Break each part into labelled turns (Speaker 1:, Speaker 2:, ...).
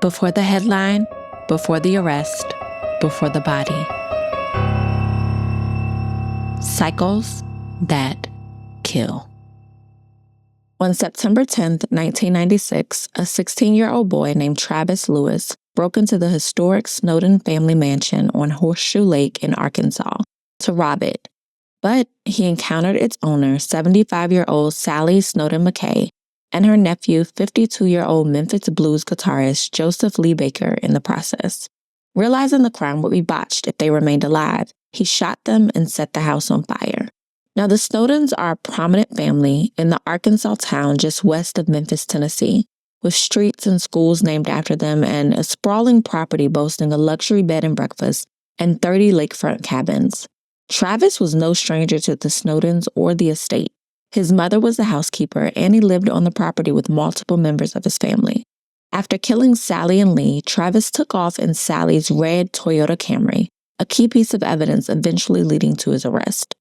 Speaker 1: Before the headline, before the arrest, before the body. Cycles that kill. On September 10, 1996, a 16-year-old boy named Travis Lewis broke into the historic Snowden family mansion on Horseshoe Lake in Arkansas to rob it. But he encountered its owner, 75-year-old Sally Snowden McKay, and her nephew, 52-year-old Memphis blues guitarist Joseph Lee Baker, in the process. Realizing the crime would be botched if they remained alive, he shot them and set the house on fire. Now, the Snowdens are a prominent family in the Arkansas town just west of Memphis, Tennessee, with streets and schools named after them and a sprawling property boasting a luxury bed and breakfast and 30 lakefront cabins. Travis was no stranger to the Snowdens or the estate. His mother was the housekeeper, and he lived on the property with multiple members of his family. After killing Sally and Lee, Travis took off in Sally's red Toyota Camry, a key piece of evidence eventually leading to his arrest.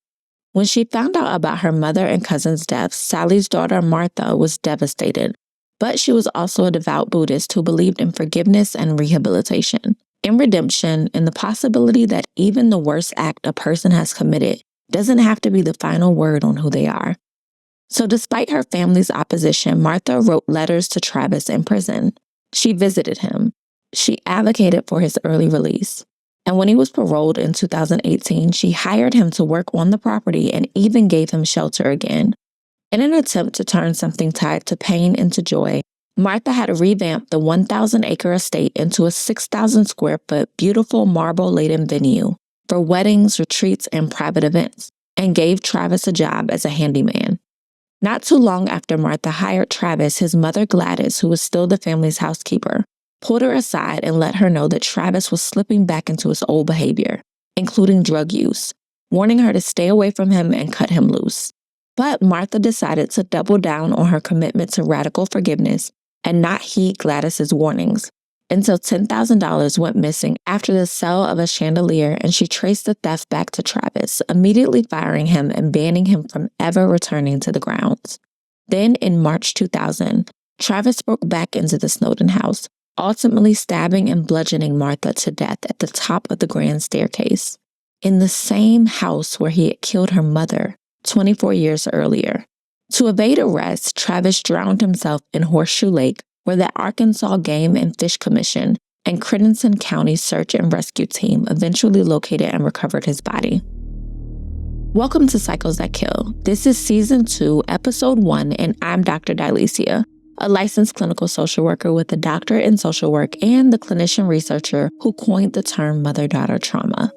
Speaker 1: When she found out about her mother and cousin's deaths, Sally's daughter Martha was devastated, but she was also a devout Buddhist who believed in forgiveness and rehabilitation, in redemption, and the possibility that even the worst act a person has committed doesn't have to be the final word on who they are. So despite her family's opposition, Martha wrote letters to Travis in prison. She visited him. She advocated for his early release. And when he was paroled in 2018, she hired him to work on the property and even gave him shelter again. In an attempt to turn something tied to pain into joy, Martha had revamped the 1,000-acre estate into a 6,000-square-foot beautiful marble-laden venue for weddings, retreats, and private events, and gave Travis a job as a handyman. Not too long after Martha hired Travis, his mother Gladys, who was still the family's housekeeper, pulled her aside and let her know that Travis was slipping back into his old behavior, including drug use, warning her to stay away from him and cut him loose. But Martha decided to double down on her commitment to radical forgiveness and not heed Gladys's warnings, until $10,000 went missing after the sale of a chandelier, and she traced the theft back to Travis, immediately firing him and banning him from ever returning to the grounds. Then, in March 2000, Travis broke back into the Snowden house, ultimately stabbing and bludgeoning Martha to death at the top of the grand staircase, in the same house where he had killed her mother 24 years earlier. To evade arrest, Travis drowned himself in Horseshoe Lake, where the Arkansas Game and Fish Commission and Crittenson County Search and Rescue Team eventually located and recovered his body. Welcome to Cycles That Kill. This is Season 2, Episode 1, and I'm Dr. Dylesia, a licensed clinical social worker with a doctorate in social work and the clinician researcher who coined the term mother-daughter trauma.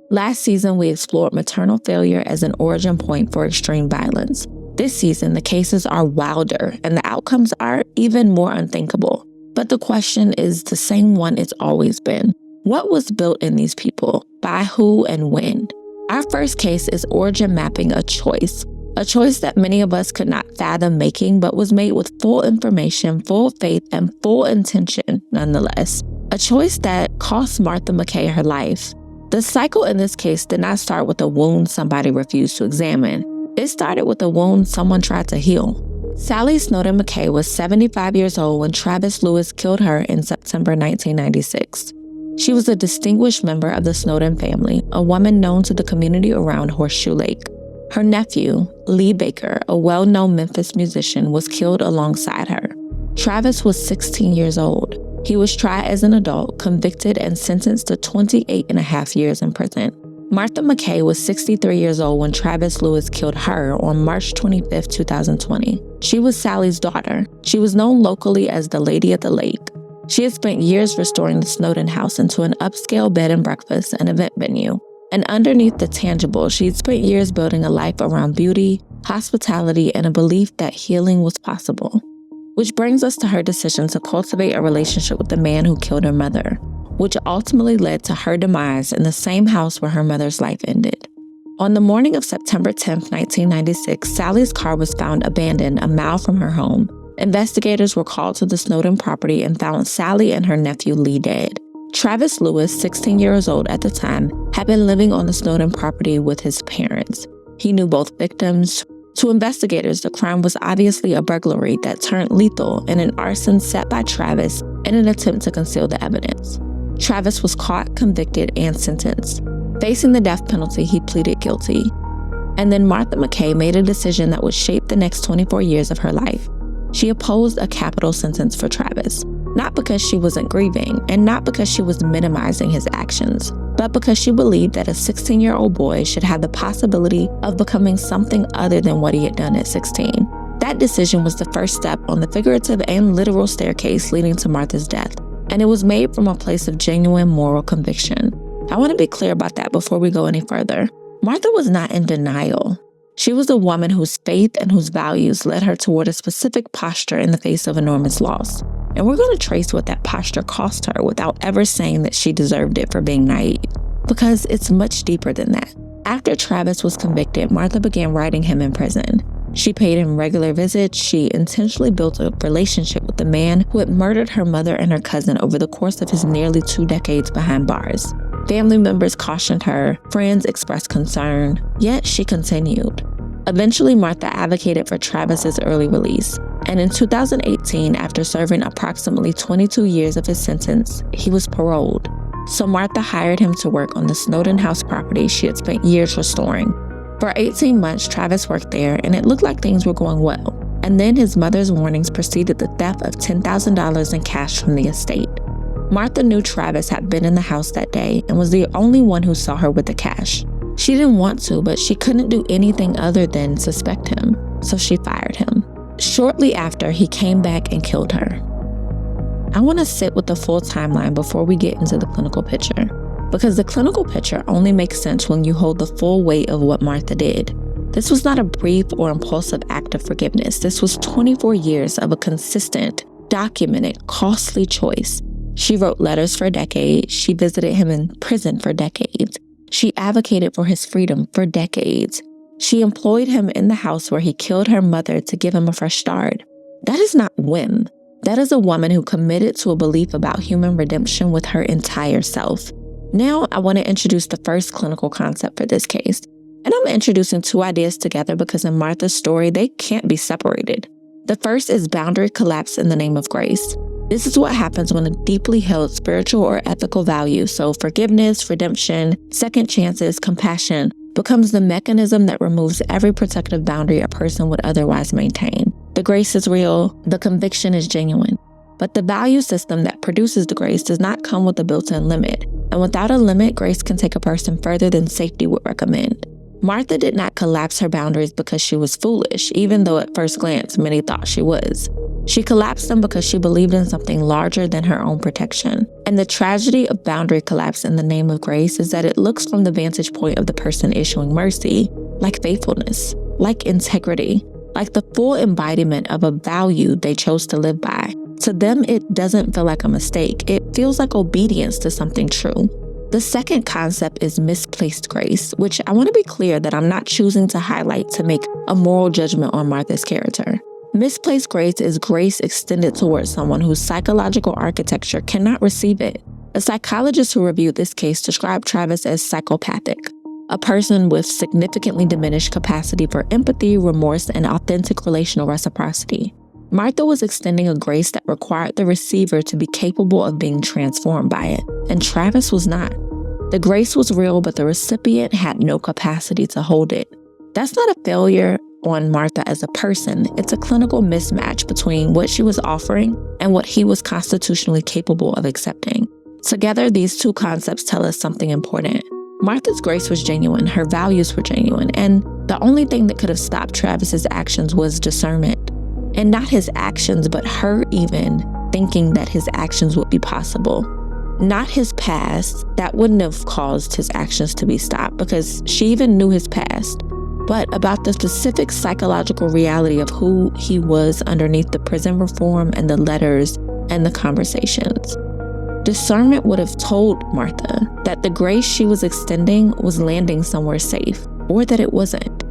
Speaker 1: Last season, we explored maternal failure as an origin point for extreme violence. This season, the cases are wilder and the outcomes are even more unthinkable. But the question is the same one it's always been. What was built in these people? By who and when? Our first case is origin mapping a choice that many of us could not fathom making, but was made with full information, full faith, and full intention nonetheless. A choice that cost Martha McKay her life. The cycle in this case did not start with a wound somebody refused to examine. It started with a wound someone tried to heal. Sally Snowden McKay was 75 years old when Travis Lewis killed her in September 1996. She was a distinguished member of the Snowden family, a woman known to the community around Horseshoe Lake. Her nephew, Lee Baker, a well-known Memphis musician, was killed alongside her. Travis was 16 years old. He was tried as an adult, convicted, and sentenced to 28.5 years in prison. Martha McKay was 63 years old when Travis Lewis killed her on March 25, 2020. She was Sally's daughter. She was known locally as the Lady at the Lake. She had spent years restoring the Snowden house into an upscale bed and breakfast and event venue. And underneath the tangible, she'd spent years building a life around beauty, hospitality, and a belief that healing was possible. Which brings us to her decision to cultivate a relationship with the man who killed her mother, which ultimately led to her demise in the same house where her mother's life ended. On the morning of September 10, 1996, Sally's car was found abandoned a mile from her home. Investigators were called to the Snowden property and found Sally and her nephew Lee dead. Travis Lewis, 16 years old at the time, had been living on the Snowden property with his parents. He knew both victims. To investigators, the crime was obviously a burglary that turned lethal and an arson set by Travis in an attempt to conceal the evidence. Travis was caught, convicted, and sentenced. Facing the death penalty, he pleaded guilty. And then Martha McKay made a decision that would shape the next 24 years of her life. She opposed a capital sentence for Travis, not because she wasn't grieving and not because she was minimizing his actions, but because she believed that a 16-year-old boy should have the possibility of becoming something other than what he had done at 16. That decision was the first step on the figurative and literal staircase leading to Martha's death, and it was made from a place of genuine moral conviction. I want to be clear about that before we go any further. Martha was not in denial. She was a woman whose faith and whose values led her toward a specific posture in the face of enormous loss. And we're going to trace what that posture cost her without ever saying that she deserved it for being naive, because it's much deeper than that. After Travis was convicted, Martha began writing him in prison. She paid him regular visits. She intentionally built a relationship with the man who had murdered her mother and her cousin over the course of his nearly 2 decades behind bars. Family members cautioned her, friends expressed concern, yet she continued. Eventually, Martha advocated for Travis's early release, and in 2018, after serving approximately 22 years of his sentence, he was paroled. So Martha hired him to work on the Snowden house property she had spent years restoring. For 18 months, Travis worked there, and it looked like things were going well. And then his mother's warnings preceded the theft of $10,000 in cash from the estate. Martha knew Travis had been in the house that day and was the only one who saw her with the cash. She didn't want to, but she couldn't do anything other than suspect him, so she fired him. Shortly after, he came back and killed her. I want to sit with the full timeline before we get into the clinical picture, because the clinical picture only makes sense when you hold the full weight of what Martha did. This was not a brief or impulsive act of forgiveness. This was 24 years of a consistent, documented, costly choice. She wrote letters for decades. She visited him in prison for decades. She advocated for his freedom for decades. She employed him in the house where he killed her mother to give him a fresh start. That is not whim. That is a woman who committed to a belief about human redemption with her entire self. Now, I want to introduce the first clinical concept for this case. And I'm introducing 2 ideas together because in Martha's story, they can't be separated. The first is boundary collapse in the name of grace. This is what happens when a deeply held spiritual or ethical value, so forgiveness, redemption, second chances, compassion, becomes the mechanism that removes every protective boundary a person would otherwise maintain. The grace is real, the conviction is genuine, but the value system that produces the grace does not come with a built-in limit. And without a limit, grace can take a person further than safety would recommend. Martha did not collapse her boundaries because she was foolish, even though at first glance many thought she was. She collapsed them because she believed in something larger than her own protection. And the tragedy of boundary collapse in the name of grace is that it looks from the vantage point of the person issuing mercy, like faithfulness, like integrity, like the full embodiment of a value they chose to live by. To them, it doesn't feel like a mistake. It feels like obedience to something true. The second concept is misplaced grace, which I want to be clear that I'm not choosing to highlight to make a moral judgment on Martha's character. Misplaced grace is grace extended towards someone whose psychological architecture cannot receive it. A psychologist who reviewed this case described Travis as psychopathic, a person with significantly diminished capacity for empathy, remorse, and authentic relational reciprocity. Martha was extending a grace that required the receiver to be capable of being transformed by it, and Travis was not. The grace was real, but the recipient had no capacity to hold it. That's not a failure on Martha as a person. It's a clinical mismatch between what she was offering and what he was constitutionally capable of accepting. Together, these 2 concepts tell us something important. Martha's grace was genuine, her values were genuine, and the only thing that could have stopped Travis's actions was discernment. And not his actions, but her even thinking that his actions would be possible. Not his past, that wouldn't have caused his actions to be stopped because she even knew his past, but about the specific psychological reality of who he was underneath the prison reform and the letters and the conversations. Discernment would have told Martha that the grace she was extending was landing somewhere safe, or that it wasn't.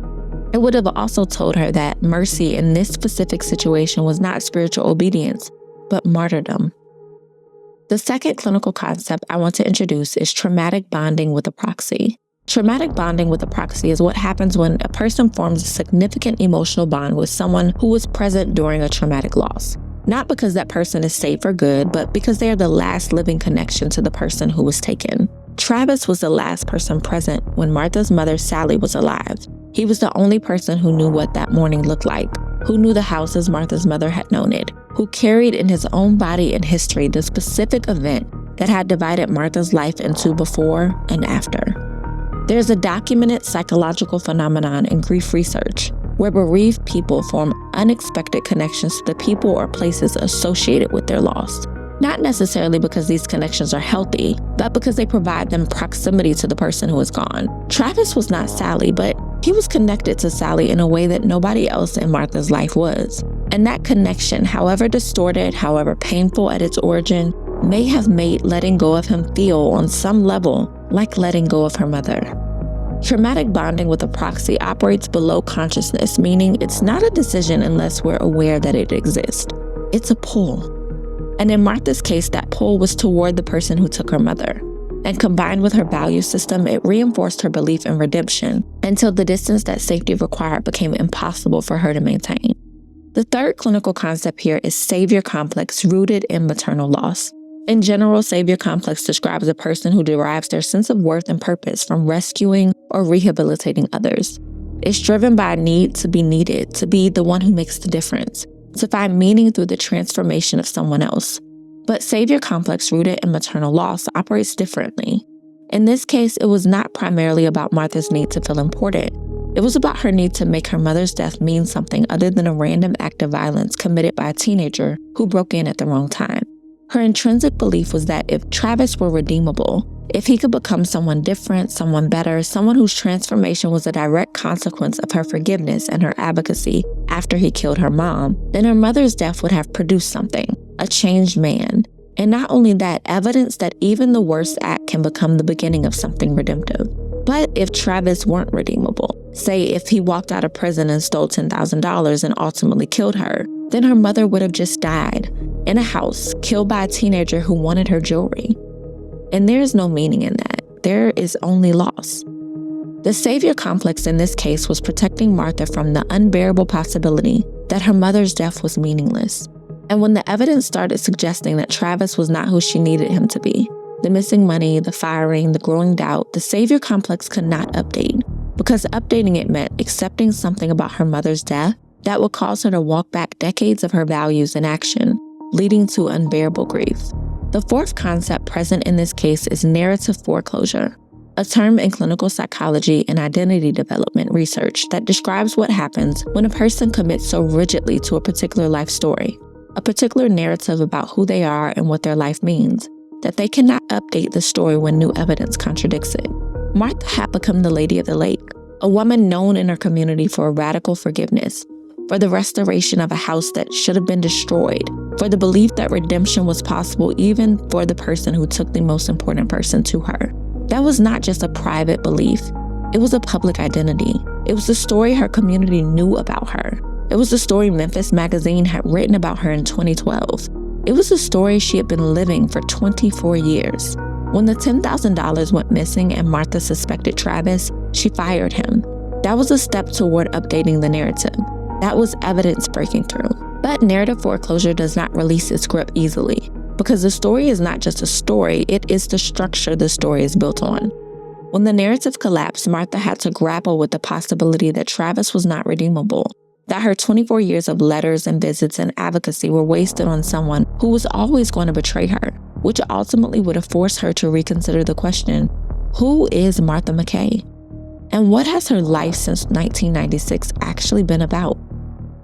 Speaker 1: It would have also told her that mercy in this specific situation was not spiritual obedience, but martyrdom. The second clinical concept I want to introduce is traumatic bonding with a proxy. Traumatic bonding with a proxy is what happens when a person forms a significant emotional bond with someone who was present during a traumatic loss. Not because that person is safe or good, but because they are the last living connection to the person who was taken. Travis was the last person present when Martha's mother, Sally, was alive. He was the only person who knew what that morning looked like, who knew the house as Martha's mother had known it, who carried in his own body and history the specific event that had divided Martha's life into before and after. There's a documented psychological phenomenon in grief research where bereaved people form unexpected connections to the people or places associated with their loss. Not necessarily because these connections are healthy, but because they provide them proximity to the person who is gone. Travis was not Sally, but he was connected to Sally in a way that nobody else in Martha's life was. And that connection, however distorted, however painful at its origin, may have made letting go of him feel on some level like letting go of her mother. Traumatic bonding with a proxy operates below consciousness, meaning it's not a decision unless we're aware that it exists. It's a pull. And in Martha's case, that pull was toward the person who took her mother. And combined with her value system, it reinforced her belief in redemption until the distance that safety required became impossible for her to maintain. The third clinical concept here is savior complex rooted in maternal loss. In general, savior complex describes a person who derives their sense of worth and purpose from rescuing or rehabilitating others. It's driven by a need to be needed, to be the one who makes the difference, to find meaning through the transformation of someone else. But savior complex rooted in maternal loss operates differently. In this case, it was not primarily about Martha's need to feel important. It was about her need to make her mother's death mean something other than a random act of violence committed by a teenager who broke in at the wrong time. Her intrinsic belief was that if Travis were redeemable, if he could become someone different, someone better, someone whose transformation was a direct consequence of her forgiveness and her advocacy after he killed her mom, then her mother's death would have produced something, a changed man. And not only that, evidence that even the worst act can become the beginning of something redemptive. But if Travis weren't redeemable, say if he walked out of prison and stole $10,000 and ultimately killed her, then her mother would have just died in a house, killed by a teenager who wanted her jewelry. And there is no meaning in that. There is only loss. The savior complex in this case was protecting Martha from the unbearable possibility that her mother's death was meaningless. And when the evidence started suggesting that Travis was not who she needed him to be, the missing money, the firing, the growing doubt, the savior complex could not update, because updating it meant accepting something about her mother's death that would cause her to walk back decades of her values in action, leading to unbearable grief. The fourth concept present in this case is narrative foreclosure, a term in clinical psychology and identity development research that describes what happens when a person commits so rigidly to a particular life story, a particular narrative about who they are and what their life means, that they cannot update the story when new evidence contradicts it. Martha had become the Lady of the Lake, a woman known in her community for radical forgiveness, for the restoration of a house that should have been destroyed, for the belief that redemption was possible even for the person who took the most important person to her. That was not just a private belief. It was a public identity. It was the story her community knew about her. It was the story Memphis Magazine had written about her in 2012. It was a story she had been living for 24 years. When the $10,000 went missing and Martha suspected Travis, she fired him. That was a step toward updating the narrative. That was evidence breaking through. But narrative foreclosure does not release its grip easily, because the story is not just a story, it is the structure the story is built on. When the narrative collapsed, Martha had to grapple with the possibility that Travis was not redeemable, that her 24 years of letters and visits and advocacy were wasted on someone who was always going to betray her, which ultimately would have forced her to reconsider the question, who is Martha McKay? And what has her life since 1996 actually been about?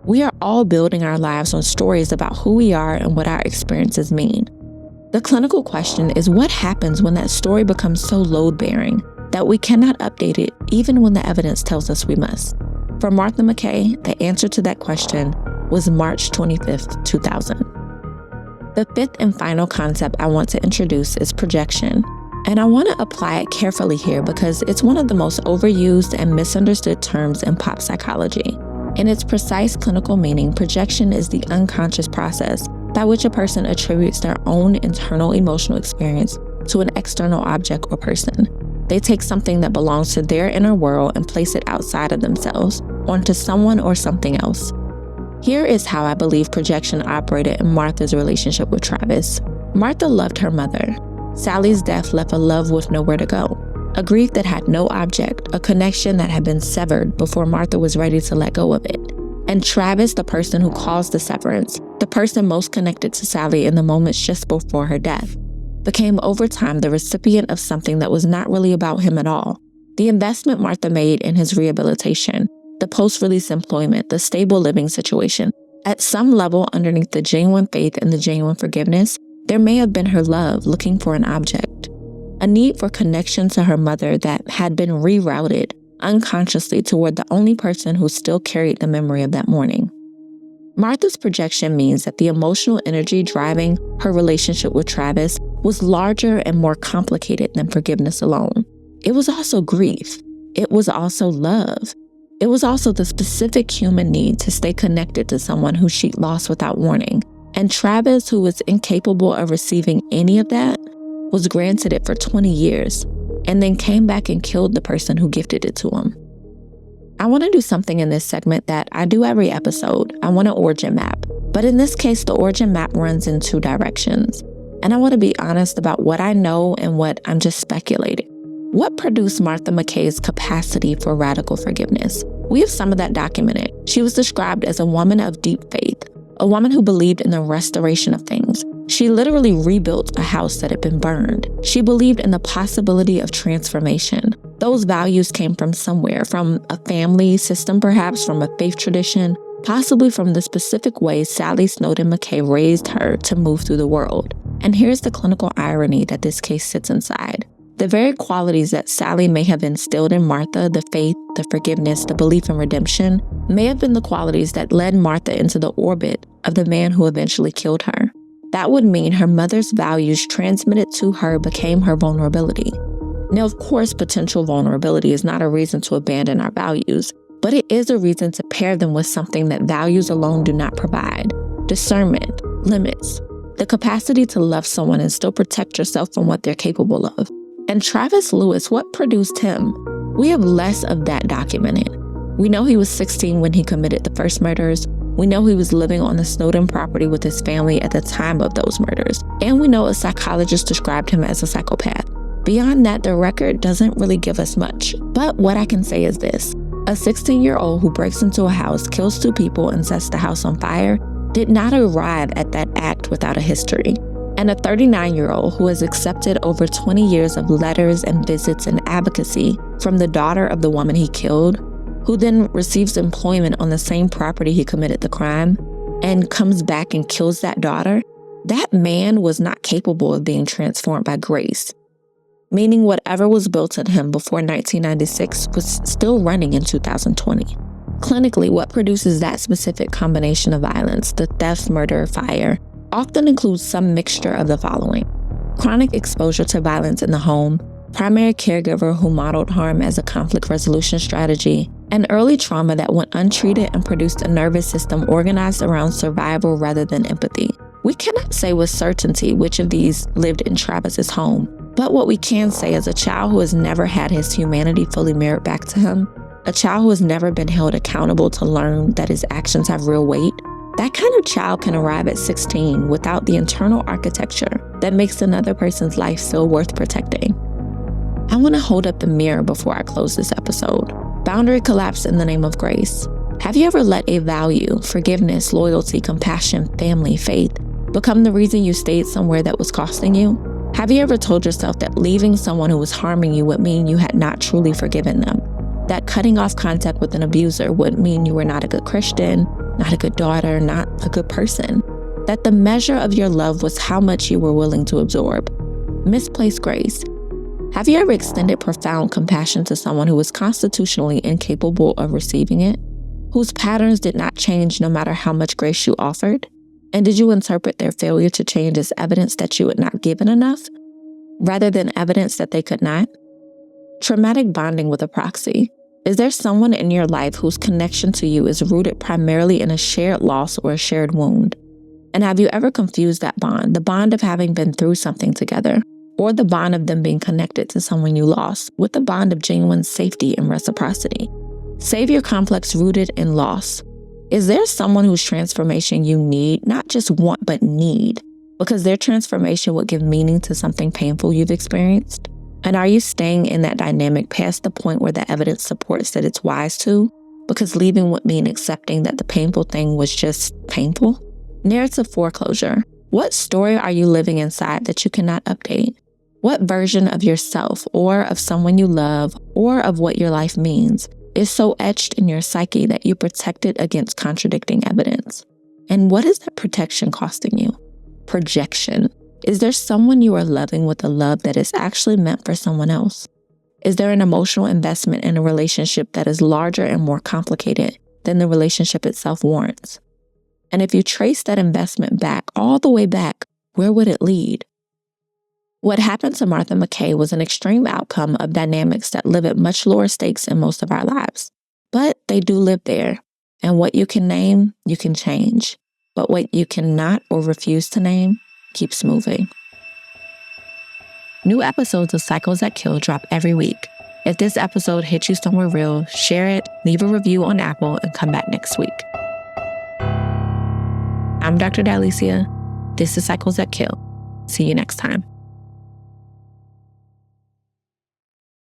Speaker 1: We are all building our lives on stories about who we are and what our experiences mean. The clinical question is, what happens when that story becomes so load-bearing that we cannot update it even when the evidence tells us we must? For Martha McKay, the answer to that question was March 25th, 2000. The fifth and final concept I want to introduce is projection. And I want to apply it carefully here because it's one of the most overused and misunderstood terms in pop psychology. In its precise clinical meaning, projection is the unconscious process by which a person attributes their own internal emotional experience to an external object or person. They take something that belongs to their inner world and place it outside of themselves, onto someone or something else. Here is how I believe projection operated in Martha's relationship with Travis. Martha loved her mother. Sally's death left a love with nowhere to go, a grief that had no object, a connection that had been severed before Martha was ready to let go of it. And Travis, the person who caused the severance, the person most connected to Sally in the moments just before her death, became over time the recipient of something that was not really about him at all. The investment Martha made in his rehabilitation, the post-release employment, the stable living situation, at some level underneath the genuine faith and the genuine forgiveness, there may have been her love looking for an object, a need for connection to her mother that had been rerouted unconsciously toward the only person who still carried the memory of that morning. Martha's projection means that the emotional energy driving her relationship with Travis was larger and more complicated than forgiveness alone. It was also grief. It was also love. It was also the specific human need to stay connected to someone who she lost without warning. And Travis, who was incapable of receiving any of that, was granted it for 20 years and then came back and killed the person who gifted it to him. I want to do something in this segment that I do every episode. I want an origin map. But in this case, the origin map runs in two directions. And I want to be honest about what I know and what I'm just speculating. What produced Martha McKay's capacity for radical forgiveness? We have some of that documented. She was described as a woman of deep faith, a woman who believed in the restoration of things. She literally rebuilt a house that had been burned. She believed in the possibility of transformation. Those values came from somewhere, from a family system perhaps, from a faith tradition, possibly from the specific way Sally Snowden McKay raised her to move through the world. And here's the clinical irony that this case sits inside. The very qualities that Sally may have instilled in Martha, the faith, the forgiveness, the belief in redemption, may have been the qualities that led Martha into the orbit of the man who eventually killed her. That would mean her mother's values transmitted to her became her vulnerability. Now, of course, potential vulnerability is not a reason to abandon our values, but it is a reason to pair them with something that values alone do not provide: discernment, limits, the capacity to love someone and still protect yourself from what they're capable of. And Travis Lewis, what produced him? We have less of that documented. We know he was 16 when he committed the first murders. We know he was living on the Snowden property with his family at the time of those murders. And we know a psychologist described him as a psychopath. Beyond that, the record doesn't really give us much. But what I can say is this: a 16-year-old who breaks into a house, kills 2 people, and sets the house on fire did not arrive at that act without a history. And a 39-year-old who has accepted over 20 years of letters and visits and advocacy from the daughter of the woman he killed, who then receives employment on the same property he committed the crime, and comes back and kills that daughter, that man was not capable of being transformed by grace. Meaning whatever was built in him before 1996 was still running in 2020. Clinically, what produces that specific combination of violence, the theft, murder, fire, often includes some mixture of the following: chronic exposure to violence in the home, primary caregiver who modeled harm as a conflict resolution strategy, and early trauma that went untreated and produced a nervous system organized around survival rather than empathy. We cannot say with certainty which of these lived in Travis's home, but what we can say is a child who has never had his humanity fully mirrored back to him, a child who has never been held accountable to learn that his actions have real weight, that kind of child can arrive at 16 without the internal architecture that makes another person's life feel worth protecting. I want to hold up the mirror before I close this episode. Boundary collapse in the name of grace. Have you ever let a value, forgiveness, loyalty, compassion, family, faith, become the reason you stayed somewhere that was costing you? Have you ever told yourself that leaving someone who was harming you would mean you had not truly forgiven them? That cutting off contact with an abuser would mean you were not a good Christian, not a good daughter, not a good person? That the measure of your love was how much you were willing to absorb? Misplaced grace. Have you ever extended profound compassion to someone who was constitutionally incapable of receiving it? Whose patterns did not change no matter how much grace you offered? And did you interpret their failure to change as evidence that you had not given enough, rather than evidence that they could not? Traumatic bonding with a proxy. Is there someone in your life whose connection to you is rooted primarily in a shared loss or a shared wound? And have you ever confused that bond, the bond of having been through something together, or the bond of them being connected to someone you lost, with the bond of genuine safety and reciprocity? Savior complex rooted in loss. Is there someone whose transformation you need, not just want, but need, because their transformation would give meaning to something painful you've experienced? And are you staying in that dynamic past the point where the evidence supports that it's wise to? Because leaving would mean accepting that the painful thing was just painful? Narrative foreclosure. What story are you living inside that you cannot update? What version of yourself or of someone you love or of what your life means is so etched in your psyche that you protect it against contradicting evidence? And what is that protection costing you? Projection. Is there someone you are loving with a love that is actually meant for someone else? Is there an emotional investment in a relationship that is larger and more complicated than the relationship itself warrants? And if you trace that investment back, all the way back, where would it lead? What happened to Martha McKay was an extreme outcome of dynamics that live at much lower stakes in most of our lives. But they do live there. And what you can name, you can change. But what you cannot or refuse to name keeps moving. New episodes of Cycles That Kill drop every week. If this episode hit you somewhere real, share it, leave a review on Apple, and come back next week. I'm Dr. Dylesia. This is Cycles That Kill. See you next time.